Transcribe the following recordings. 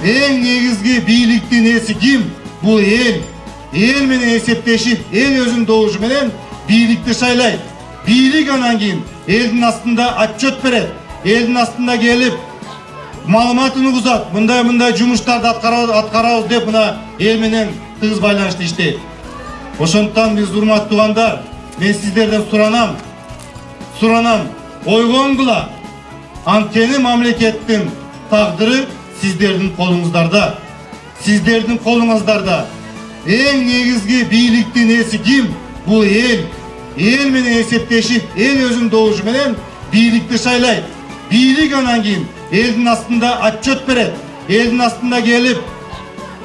Eң негизги бийликтин ээси ким? Бул эл. Эл менен эсептешип, эл өзүнүн добушу менен бийликти шайлайт. Бийлик анан кийин элдин астында отчет берет. Элдин астында келип маалыматын угузат. Мындай жумуштарды аткарабыз деп мына эл менен тыгыз байланышты иштейт. Ошондуктан биз урматтуу туугандар, мен сиздерден суранам, ойгоңгула. Анткени мамлекеттин тагдыры сиздердин колуңуздарда. Сиздердин колуңуздарда. Эң негизги бийликтин ээси ким? Бул эл. Эл менен эсептешип, эл өзүнүн добушу менен бийликти шайлайт. Бийлик анан кийин элдин астында отчет берет. Элдин астында келип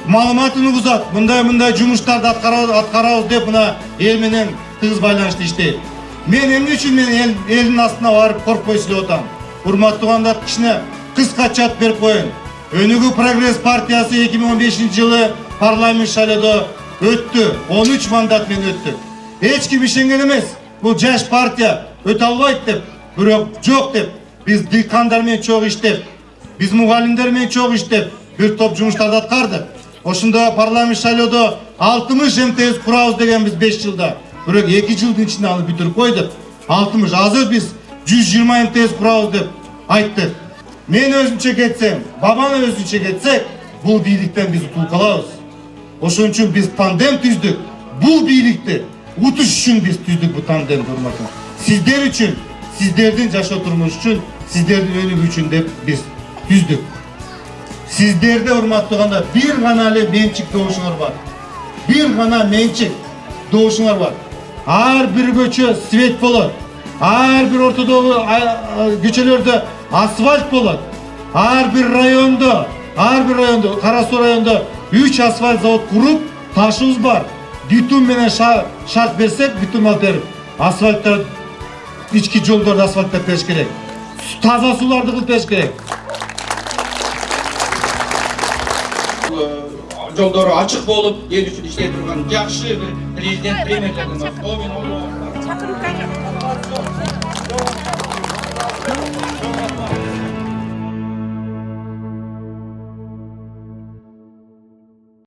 маалыматын угузат. Мындай жумуштарды аткарабыз деп мына эл менен тыгыз байланышты иштейт. Мен эмне үчүн мен элдин астына барып коркпой сүйлөп атам? Урматтуу туугандар, кичине кыскача айтып берип коеюн. Өнүгүү прогресс партиясы 2015 жылы парламент шайлоодо өттү. 13 мандат менен өттү. Эч ким ишенген эмес. Бул жаш партия өтө албайт деп, бирок жок деп, биз дыйкандар менен чогуу иштеп, биз мугалимдер менен чогуу иштеп, бир топ жумуштарды аткардык. Ошондо парламент шайлоодо 60 МТС курабыз деген биз 5 жылда. Бирок 2 жылдын ичинде аны бүтүрүп койдук. 60, азыр биз 120 МТС курабыз деп айттык. Мен өзүмчө кетсем, бабаны өзүнчө кетсек, бул бийликтен биз утулуп калабыз. Ошон үчүн биз тандем түздүк. Бул бийликти утуш үчүн биз түздүк бул тандемди, урматтуу. Сиздер үчүн, сиздердин жашоо турмуш үчүн, сиздердин өнүгүү үчүн деп биз түздүк. Сиздерде, урматтуу туугандар, бир гана эле менчик добушуңар бар. Бир гана менчик добушуңар бар. Ар бир көчө свет болот. Ар бир ортодогу көчөлөрдө асфальт болот. Ар бир райондо, Кара Суу райондо 3 асфальт завод куруп, ташыбыз бар. Битум менен шарт берсек, битум алып берип, асфальттар, ички жолдорду асфальттап бериш керек. Таза сууларды кылып бериш керек. Жолдору ачык болуп, эл үчүн иштей турган жакшы бир президент премьерлердин бар.